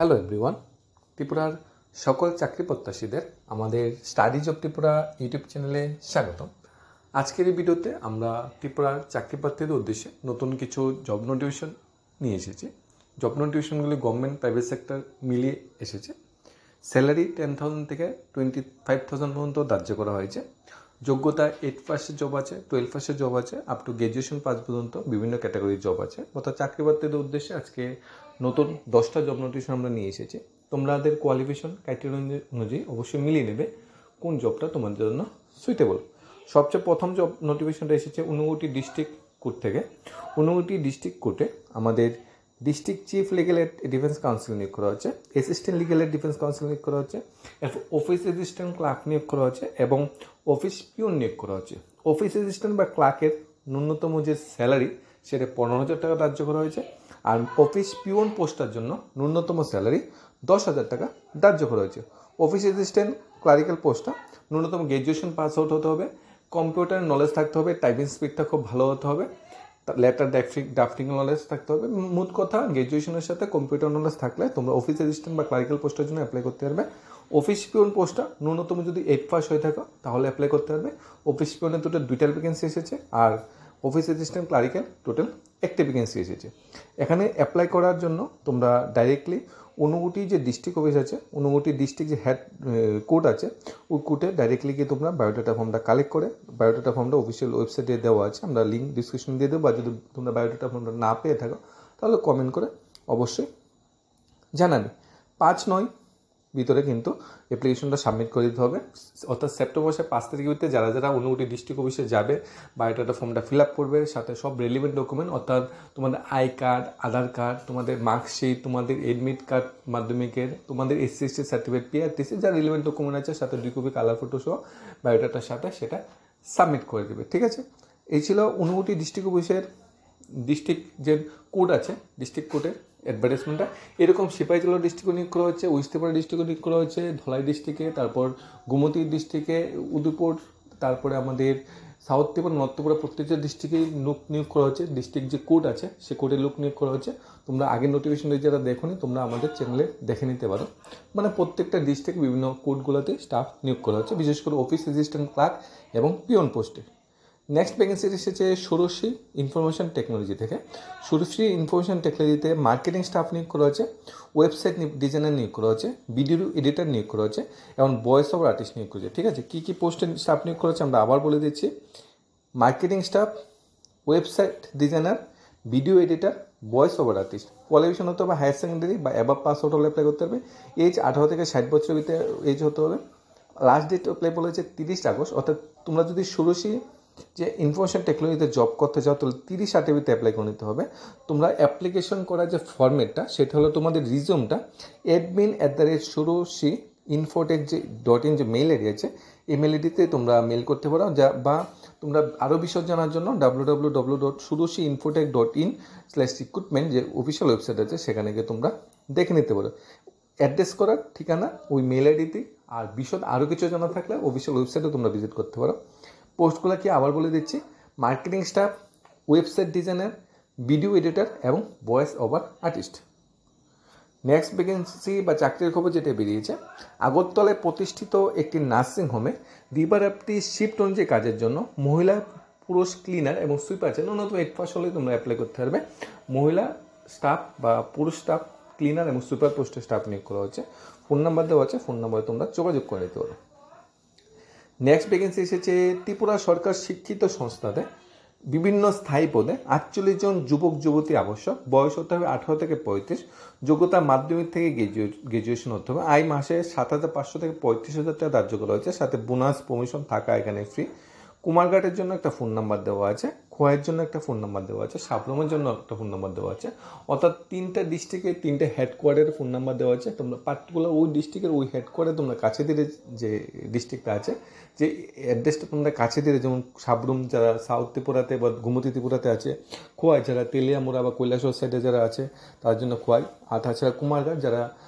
Hello everyone, ত্রিপুরার সকল চাকরি প্রত্যাশীদের আমাদের স্টাডিজ অফ ত্রিপুরা ইউটিউব চ্যানেলে স্বাগতম। আজকের এই ভিডিওতে আমরা ত্রিপুরার চাকরি প্রার্থীদের উদ্দেশ্যে নতুন কিছু জব নোটিফিকেশন নিয়ে এসেছি। জব নোটিফিকেশনগুলি গভর্নমেন্ট প্রাইভেট সেক্টর মিলিয়ে এসেছে। স্যালারি 10,000 থেকে 25,000 পর্যন্ত ধার্য করা হয়েছে। যোগ্যতা 8 পাসের জব আছে, 12 পাসের জব আছে, আপ টু গ্র্যাজুয়েশন পাস পর্যন্ত বিভিন্ন ক্যাটাগরির জব আছে। অর্থাৎ চাকরি প্রার্থীদের উদ্দেশ্যে আজকে নতুন 10টা জব নোটিফিকেশন আমরা নিয়ে এসেছি। তোমাদের কোয়ালিফিকেশন ক্রাইটেরিয়া অনুযায়ী অবশ্যই মিলিয়ে নেবে কোন জবটা তোমাদের জন্য সুইটেবল। সবচেয়ে প্রথম জব নোটিফিকেশনটা এসেছে ঊনকোটি ডিস্ট্রিক্ট কোর্ট থেকে। ঊনকোটি ডিস্ট্রিক্ট কোর্টে আমাদের district chief legal aid defence council নিয়োগ করা হচ্ছে, assistant legal aid defence council নিয়োগ করা হচ্ছে, অফিস অ্যাসিস্ট্যান্ট ক্লার্ক নিয়োগ করা হচ্ছে এবং অফিস পিওন নিয়োগ করা হচ্ছে। অফিস অ্যাসিস্ট্যান্ট বা ক্লার্কের ন্যূনতম যে স্যালারি সেটা 15,000 টাকা ধার্য করা হয়েছে, আর অফিস পিওন পোস্টার জন্য ন্যূনতম স্যালারি 10,000 টাকা ধার্য করা হয়েছে। অফিস অ্যাসিস্ট্যান্ট ক্লারিক্যাল পোস্টটা ন্যূনতম গ্র্যাজুয়েশন পাস আউট হতে হবে, কম্পিউটার নলেজ থাকতে হবে, টাইপিং স্পিডটা খুব ভালো হতে হবে, লেটার ড্রাফটিং নলেজ থাকতে হবে। মোট কথা গ্র্যাজুয়েশনের সাথে কম্পিউটার নলেজ থাকলে তোমরা অফিস অ্যাসিস্ট্যান্ট বা ক্লারিক্যাল পোস্টের জন্য অ্যাপ্লাই করতে পারবে। অফিস পিওন পোস্টটা ন্যূনতম যদি 8 পাস হয়ে থাকো তাহলে অ্যাপ্লাই করতে পারবে। অফিস পিওনের টোটাল 2টা ভ্যাকেন্সি এসেছে, আর অফিস অ্যাসিস্ট্যান্ট ক্লারিক্যাল টোটাল 1টা ভ্যাকেন্সি এসেছে। এখানে অ্যাপ্লাই করার জন্য তোমরা ডাইরেক্টলি ঊনকোটি যে ডিস্ট্রিক্ট অফিস আছে, ঊনকোটি ডিস্ট্রিক্ট যে হেড কোর্ট আছে, ওই কোর্টে ডাইরেক্টলি গিয়ে তোমরা বায়োডাটা ফর্মটা কালেক্ট করে, বায়োডাটা ফর্মটা অফিসিয়াল ওয়েবসাইটে দেওয়া আছে, আমরা লিঙ্ক ডিসক্রিপশন দিয়ে দেবো। আর যদি তোমরা বায়োডাটা ফর্মটা না পেয়ে থাকো তাহলে কমেন্ট করে অবশ্যই জানাবে। 5/9 ভিতরে কিন্তু অ্যাপ্লিকেশনটা সাবমিট করে দিতে হবে। অর্থাৎ সেপ্টেম্বর মাসের 5 তারিখের ভিতরে যারা যারা ঊনকোটি ডিস্ট্রিক্ট অফিসে যাবে বায়োডাটা ফর্মটা ফিল আপ করবে, সাথে সব রেলিভেন্ট ডকুমেন্ট অর্থাৎ তোমাদের আই কার্ড, আধার কার্ড, তোমাদের মার্কশিট, তোমাদের এডমিট কার্ড মাধ্যমিকের, তোমাদের SC/ST সার্টিফিকেট, PRTC যা রিলেভেন্ট ডকুমেন্ট আছে সাথে 2 কপি কালার ফটো সহ বায়োডাটার সাথে সেটা সাবমিট করে দেবে। ঠিক আছে, এই ছিল ঊনকোটি ডিস্ট্রিক্ট অফিসের ডিস্ট্রিক্ট যে কোড আছে, ডিস্ট্রিক্ট কোডের অ্যাডভার্টাইজমেন্টটা। এরকম সিপাহীজলা ডিস্ট্রিক্টও নিয়োগ করা হচ্ছে, ওয়েস্ট ত্রিপুরা ডিস্ট্রিক্টও নিয়োগ করা হচ্ছে, ধলাই ডিস্ট্রিক্টে, তারপর গোমতী ডিস্ট্রিক্টে, উদয়পুর, তারপরে আমাদের সাউথ ত্রিপুরা, নর্থ ত্রিপুরা প্রত্যেকটা ডিস্ট্রিক্টেই লোক নিয়োগ করা হচ্ছে। ডিস্ট্রিক্ট যে কোড আছে সে কোডে লোক নিয়োগ করা হচ্ছে। তোমরা আগের নোটিফিকেশন যারা দেখোনি তোমরা আমাদের চ্যানেলে দেখে নিতে পারো। মানে প্রত্যেকটা ডিস্ট্রিক্ট বিভিন্ন কোডগুলোতে স্টাফ নিয়োগ করা হচ্ছে, বিশেষ করে অফিস অ্যাসিস্ট্যান্ট ক্লার্ক এবং পিওন পোস্টে। নেক্সট ভ্যাকেন্সি এসেছে ষোড়শী ইনফরমেশন টেকনোলজি থেকে। ষোড়শী ইনফরমেশন টেকনোলজিতে মার্কেটিং স্টাফ নিয়োগ করা হচ্ছে, ওয়েবসাইট ডিজাইনার নিয়োগ করা হচ্ছে, ভিডিও এডিটর নিয়োগ করা হচ্ছে এবং ভয়েস ওভার আর্টিস্ট নিয়োগ করা হচ্ছে। ঠিক আছে, কী কী পোস্টে স্টাফ নিয়োগ করা হচ্ছে আমরা আবার বলে দিচ্ছি। Marketing staff, website designer, video editor, voice over artist. Qualification হতে হবে হায়ার সেকেন্ডারি বা অ্যাবাভ পাস আউট হলে অ্যাপ্লাই করতে হবে। এজ 18 থেকে 60 বছরের ভিতরে এজ হতে হবে। লাস্ট ডেট অ্যাপ্লাই বলেছে 30 আগস্ট। অর্থাৎ তোমরা যদি ষোড়শী যে ইনফরমেশন টেকনোলজিতে জব করতে চাও তাহলে 30/8 অ্যাপ্লাই করে নিতে হবে। তোমরা অ্যাপ্লিকেশন করার যে ফর্মেটটা সেটা হলো তোমাদের রিজিউমটা admin@ষোড়শী-infotech যে .in যে মেইল আইডি আছে এই মেইল আইডিতে তোমরা মেইল করতে পারো, যা বা তোমরা আরও বিশদ জানার জন্য www.ষোড়শী-infotech.in/recruitment যে অফিসিয়াল ওয়েবসাইট আছে সেখানে গিয়ে তোমরা দেখে নিতে পারো। অ্যাড্রেস করার ঠিকানা ওই মেইল আইডিতে, আর বিশদ আরও কিছু জানা থাকলে অফিসিয়াল ওয়েবসাইটে তোমরা ভিজিট করতে পারো। পোস্টগুলো কি আবার বলে দিচ্ছি: marketing staff, website designer, video editor এবং voice over artist. Next vacancy বা চাকরির খবর যেটা বেরিয়েছে, আগরতলায় প্রতিষ্ঠিত একটি নার্সিং হোমে দিবারাত্রি শিফট অনুযায়ী কাজের জন্য মহিলা পুরুষ ক্লিনার এবং সুইপার আছে। ন্যূনতম 8 পাস হলে তোমরা অ্যাপ্লাই করতে পারবে। মহিলা স্টাফ বা পুরুষ স্টাফ ক্লিনার এবং সুইপার পোস্টের স্টাফ নিয়োগ করা হচ্ছে। ফোন নাম্বার দেওয়া আছে, ফোন নাম্বারে তোমরা যোগাযোগ করে নিতে পারো। নেক্সট ভ্যাকেন্সি এসেছে ত্রিপুরা সরকার শিক্ষিত সংস্থাতে বিভিন্ন স্থায়ী পদে 48 জন যুবক যুবতী আবশ্যক। বয়স হতে হবে 18 থেকে 35। যোগ্যতা মাধ্যমিক থেকে গ্র্যাজুয়েশন হতে হবে। আয় মাসে 7,500 থেকে 35,000 টাকা ধার্য করা হয়েছে, সাথে বোনাস প্রমোশন থাকা এখানে ফ্রি। কুমারঘাটের জন্য একটা ফোন নাম্বার দেওয়া আছে, খোয়াইয়ের জন্য একটা ফোন নাম্বার দেওয়া আছে, সাবরুমের জন্য একটা ফোন নাম্বার দেওয়া আছে। অর্থাৎ 3টা ডিস্ট্রিক্টের 3টে হেডকোয়ার্টারের ফোন নাম্বার দেওয়া আছে। তোমরা পার্টিকুলার ওই ডিস্ট্রিক্টের ওই হেডকোয়ার্টারে তোমরা কাছে দিলে যে ডিস্ট্রিক্টটা আছে যে অ্যাড্রেসটা তোমরা কাছে দিলে, যেমন সাবরুম যারা সাউথ ত্রিপুরাতে বা গোমতী ত্রিপুরাতে আছে, খোয়াই যারা তেলিয়ামুড়া বা কৈলাসহর সাইডে যারা আছে তার জন্য খোয়াই, আর তাছাড়া কুমারঘাট যারা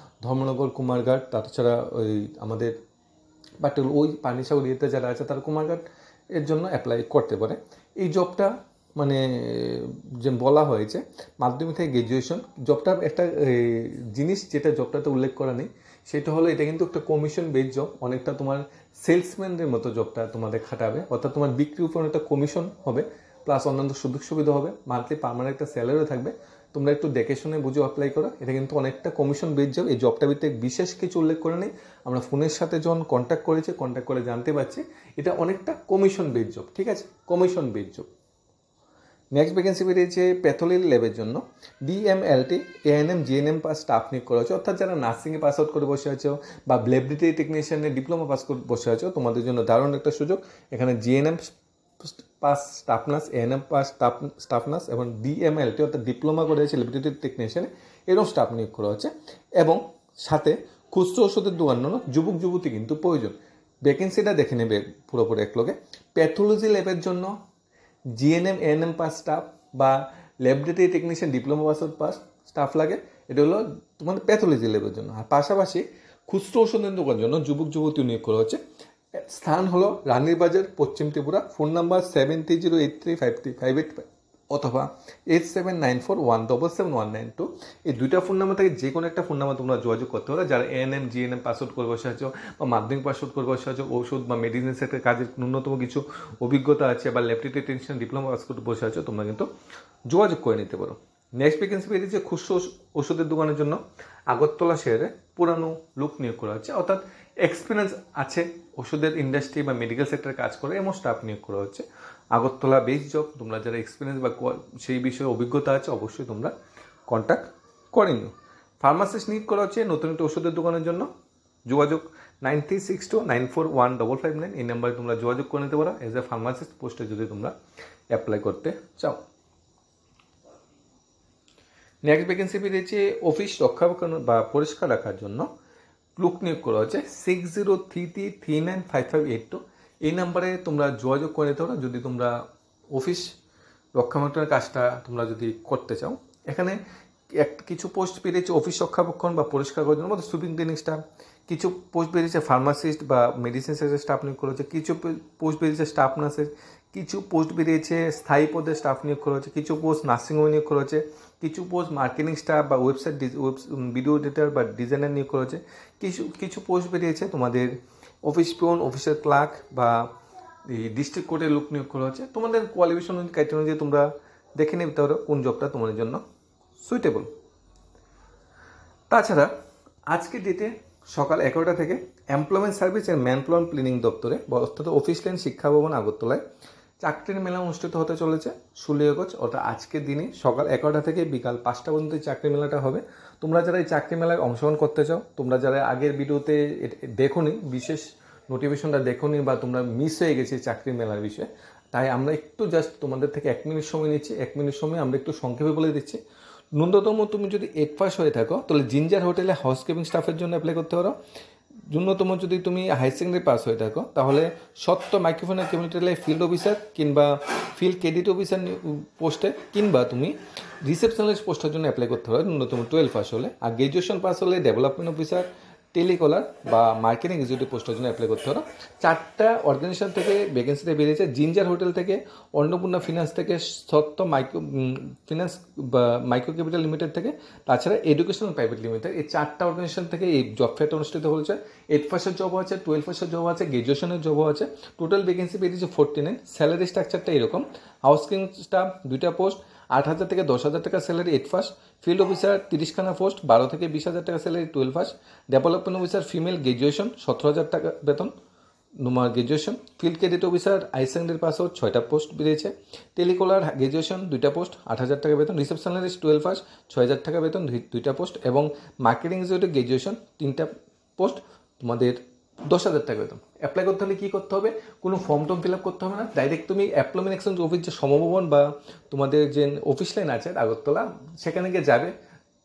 ধর্মনগর কুমারঘাট, তাছাড়া ওই আমাদের পার্টিকুলার ওই পানিসাগর ইয়েতে যারা আছে তারা কুমারঘাট এর জন্য অ্যাপ্লাই করতে পারে। এই জবটা মানে যে বলা হয়েছে মাধ্যমিক থেকে গ্র্যাজুয়েশন জবটা একটা জিনিস যেটা জবটাতে উল্লেখ করা নেই সেটা হলো এটা কিন্তু একটা কমিশন বেস জব, অনেকটা তোমার সেলসম্যানদের মতো জবটা তোমাদের খাটাবে, অর্থাৎ তোমার বিক্রির উপর একটা কমিশন হবে, প্লাস অন্যান্য সুযোগ সুবিধা হবে, মান্থলি পার্মানেন্ট একটা স্যালারিও থাকবে। তোমরা একটু দেখে শুনে বুঝে অ্যাপ্লাই করো, এটা কিন্তু অনেকটা কমিশন বেস জব। এই জবটা ভিতরে বিশেষ কিছু উল্লেখ করে নেই, আমরা ফোনের সাথে যখন কন্ট্যাক্ট করে জানতে পারছি এটা অনেকটা কমিশন বেস জব, ঠিক আছে, commission base job. Next vacancy বেরিয়েছে প্যাথোলজি ল্যাবের জন্য DMLT ANM GNM pass staff নিয়োগ করা হচ্ছে, অর্থাৎ যারা নার্সিংয়ে পাস আউট করে বসে আছো বা ল্যাবরেটরি টেকনিশিয়ানে ডিপ্লোমা পাস করে বসে আছো, তোমাদের জন্য দারুণ একটা সুযোগ। এখানে GNM pass staff nurse, ANM pass staff nurse এবং ডিএমএলটি অর্থাৎ ডিপ্লোমা করে আছে ল্যাবরেটরি টেকনিশিয়ানে এরকম স্টাফ নিয়োগ করা হচ্ছে, এবং সাথে খুচরো ওষুধের দোকান যুবক যুবতী কিন্তু প্রয়োজন। ভ্যাকেন্সিটা দেখে নেবে পুরোপুরি এক লোকে। প্যাথোলজি ল্যাবের জন্য জিএনএম এএনএম পাস স্টাফ বা laboratory technician diploma pass staff লাগে, এটা হলো তোমাদের প্যাথোলজি ল্যাবের জন্য। আর পাশাপাশি খুচরো ওষুধের দোকানের জন্য যুবক যুবতী নিয়োগ করা হচ্ছে। স্থান হলো রানীর বাজার, পশ্চিম ত্রিপুরা। ফোন নাম্বার 73083535 অথবা 8794177192। এই দুইটা ফোন নাম্বার থেকে যে কোনো একটা ফোন নাম্বার তোমরা যোগাযোগ করতে পারো, যারা এএনএম জিএনএম পাস আউট করে বসে আছো বা মাধ্যমিক পাস আউট করে বসে আছো, ওষুধ বা মেডিসিন সেক্টর কাজের ন্যূনতম কিছু অভিজ্ঞতা আছে বা ল্যাবরেটরি টেকনিশিয়ান ডিপ্লোমা পাস করে বসে আছো, তোমরা কিন্তু যোগাযোগ করে নিতে পারো। নেক্সট ভ্যাকেন্সি বেরিয়েছে খুচরো ওষুধের দোকানের জন্য আগরতলা শহরে পুরানো লোক নিয়োগ করা হচ্ছে, অর্থাৎ এক্সপিরিয়েন্স আছে ওষুধের ইন্ডাস্ট্রি বা মেডিকেল সেক্টরে কাজ করে এমন স্টাফ নিয়োগ করা হচ্ছে। আগরতলা বেস জব, তোমরা যারা এক্সপিরিয়েন্স বা সেই বিষয়ে অভিজ্ঞতা আছে অবশ্যই তোমরা কন্ট্যাক্ট করে নিও। ফার্মাসিস্ট নিয়োগ করা হচ্ছে নতুন একটা ওষুধের দোকানের জন্য। যোগাযোগ 9362941559, এই নাম্বারে তোমরা যোগাযোগ করে নিতে পারো এজ এ ফার্মাসিস্ট পোস্টে যদি তোমরা অ্যাপ্লাই করতে চাও। নেক্সট ভ্যাকেন্সি বেরিয়েছে অফিস রক্ষণাবেক্ষণ বা পরিষ্কার রাখার জন্য লোক নিয়োগ করা হচ্ছে 6033395582। এই নাম্বারে তোমরা যোগাযোগ করে নিতে পারো যদি তোমরা অফিস রক্ষণাবেক্ষণের কাজটা তোমরা যদি করতে চাও। এখানে কিছু পোস্ট বেরিয়েছে অফিস রক্ষণাবেক্ষণ বা পরিষ্কার করার জন্য, মধ্যে সুইপিং ক্লিনিং স্টাফ। কিছু পোস্ট বেরিয়েছে ফার্মাসিস্ট বা মেডিসিন সেক্টরের স্টাফ নিয়োগ করা হচ্ছে। কিছু পোস্ট বেরিয়েছে স্টাফ নার্সের। কিছু পোস্ট বেরিয়েছে স্থায়ী পদে স্টাফ নিয়োগ করা হচ্ছে। কিছু পোস্ট নার্সিংহোমে নিয়োগ করা হচ্ছে। কিছু পোস্ট মার্কেটিং স্টাফ বা ওয়েবসাইট ভিডিও এডিটর বা ডিজাইনার নিয়োগ করা হচ্ছে। কিছু পোস্ট বেরিয়েছে তোমাদের অফিস পিয়ন, অফিসের ক্লার্ক বা ডিস্ট্রিক্ট কোর্টের লোক নিয়োগ করা হচ্ছে। তোমাদের কোয়ালিফিকেশন ক্রাইটেরিয়া অনুযায়ী তোমরা দেখে নিতে পারো কোন জবটা তোমাদের জন্য সুইটেবল। তাছাড়া আজকের ডেটে সকাল 11টা থেকে employment service and manpower planning দপ্তরে অর্থাৎ অফিস লাইন শিক্ষা ভবন আগরতলায় চাকরির মেলা অনুষ্ঠিত হতে চলেছে 16 আগস্ট, অর্থাৎ আজকের দিনে সকাল 11টা থেকে বিকাল 5টা পর্যন্ত চাকরি মেলাটা হবে। তোমরা যারা এই চাকরি মেলায় অংশগ্রহণ করতে চাও, তোমরা যারা আগের ভিডিওতে দেখোনি, বিশেষ নোটিফিকেশনটা দেখোনি বা তোমরা মিস হয়ে গেছে চাকরি মেলার বিষয়ে, তাই আমরা একটু জাস্ট তোমাদের থেকে 1 মিনিট সময় নিচ্ছি। 1 মিনিট সময় আমরা একটু সংক্ষেপে বলে দিচ্ছি। ন্যূনতম তুমি যদি 8 পাস হয়ে থাকো তাহলে জিঞ্জার হোটেলে হাউসকিপিং স্টাফের জন্য অ্যাপ্লাই করতে পারো। ন্যূনতম যদি তুমি হায়ার সেকেন্ডারি পাস হয়ে থাকো তাহলে সত্য মাইক্রোফোনের কমিউনিটি ফিল্ড অফিসার কিংবা ফিল্ড ক্রেডিট অফিসার পোস্টে, কিংবা তুমি রিসেপশনিস্ট পোস্টের জন্য অ্যাপ্লাই করতে পারো ন্যূনতম 12 পাস হলে। আর গ্র্যাজুয়েশন পাস হলে ডেভেলপমেন্ট অফিসার, টেলিকলার বা মার্কেটিং এক্সিকিউটিভ পোস্টের জন্য অ্যাপ্লাই করতে পারো। 4টা অর্গানাইজেশন থেকে ভ্যাকেন্সিটা বেরিয়েছে। জিঞ্জার হোটেল থেকে, অন্নপূর্ণা ফিনান্স থেকে, সত্য ফিনান্স বা মাইক্রো ক্যাপিটাল লিমিটেড থেকে, তাছাড়া এডুকেশনাল প্রাইভেট লিমিটেড, এই 4টা অর্গানাইজেশন থেকে এই জব ফেয়ারটা অনুষ্ঠিত হয়েছে। 8 পাসের জব আছে, 12 পাসের জব আছে, গ্র্যাজুয়েশনের জবও আছে। টোটাল ভ্যাকেন্সি বেরিয়েছে 49। স্যালারি স্ট্রাকচারটা এরকম: হাউসকিপিং স্টাফ 2টা পোস্ট, 8,000 থেকে 10,000 টাকা স্যালারি 8 পাস। ফিল্ড অফিসার 30খানা পোস্ট, 12 থেকে 20,000 টাকা salary 12 pass. Development officer female graduation 17,000 টাকা বেতন graduation. Field credit officer higher secondary pass out 6টা পোস্ট বেরিয়েছে। টেলিকলার গ্র্যাজুয়েশন 2টা পোস্ট, 8,000 টাকা বেতন। রিসেপশনিস্ট 12 পাস, 6,000 টাকা বেতন 2টা পোস্ট। এবং মার্কেটিং এক্সিকিউটিভ গ্র্যাজুয়েশন 3টা পোস্ট, তোমাদের 10,000 টাকা বেতন। অ্যাপ্লাই করতে হলে কী করতে হবে? কোনো ফর্ম টর্ম ফিল আপ করতে হবে না, ডাইরেক্ট তুমি এমপ্লয়মেন্ট এক্সচেঞ্জ অফিস যে সমভবন বা তোমাদের যে অফিস লাইন আছে আগরতলা, সেখানে গিয়ে যাবে।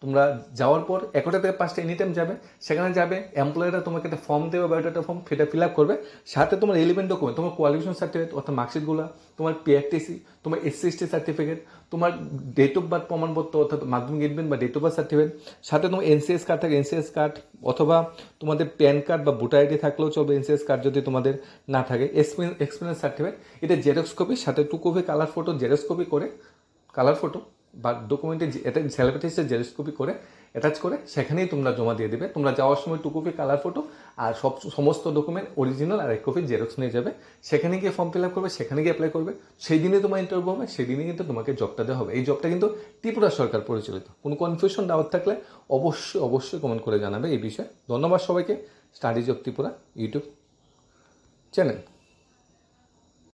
তোমরা যাওয়ার পর 1টা থেকে 5টা এনি টাইম যাবে, সেখানে যাবে, এমপ্লয়াররা তোমাকে একটা ফর্ম দেবে, বায়োডাটা ফর্ম, সেটা ফিল আপ করবে। সাথে তোমার রিলেভেন্ট ডকুমেন্ট, তোমার কোয়ালিফিকেশন সার্টিফিকেট অর্থাৎ মার্কশিটগুলো, তোমার পিআরটিসি, তোমার SC/ST সার্টিফিকেট, তোমার ডেট অফ বার্থ প্রমাণপত্র অর্থাৎ মাধ্যমিক এডমিট বা ডেট অফ বার্থ সার্টিফিকেট, সাথে তোমার NCS কার্ড থাকে NCS কার্ড, অথবা তোমাদের প্যান কার্ড বা ভোটার আইডি থাকলেও চলবে, NCS কার্ড যদি তোমাদের না থাকে, এক্সপিরিয়েন্স সার্টিফিকেট, এটা জেরক্স কপি, সাথে 2 copy colour photo xerox copy করে, কালার ফটো বা ডকুমেন্টে এটা সেলিব্রিটিসের জেরক্স কপি করে অ্যাটাচ করে সেখানেই তোমরা জমা দিয়ে দেবে। তোমরা যাওয়ার সময় 2 কপি কালার ফটো আর সমস্ত ডকুমেন্ট অরিজিনাল আর 1 কপি জেরক্স নিয়ে যাবে, সেখানে গিয়ে ফর্ম ফিল আপ করবে, সেখানে গিয়ে অ্যাপ্লাই করবে। সেই দিনে তোমার ইন্টারভিউ হবে, সেই দিনে কিন্তু তোমাকে জবটা দেওয়া হবে। এই জবটা কিন্তু ত্রিপুরা সরকার পরিচালিত। কোনো কনফিউশন ডাউট থাকলে অবশ্যই কমেন্ট করে জানাবে এই বিষয়ে। ধন্যবাদ সবাইকে। Studies of Tripura YouTube channel.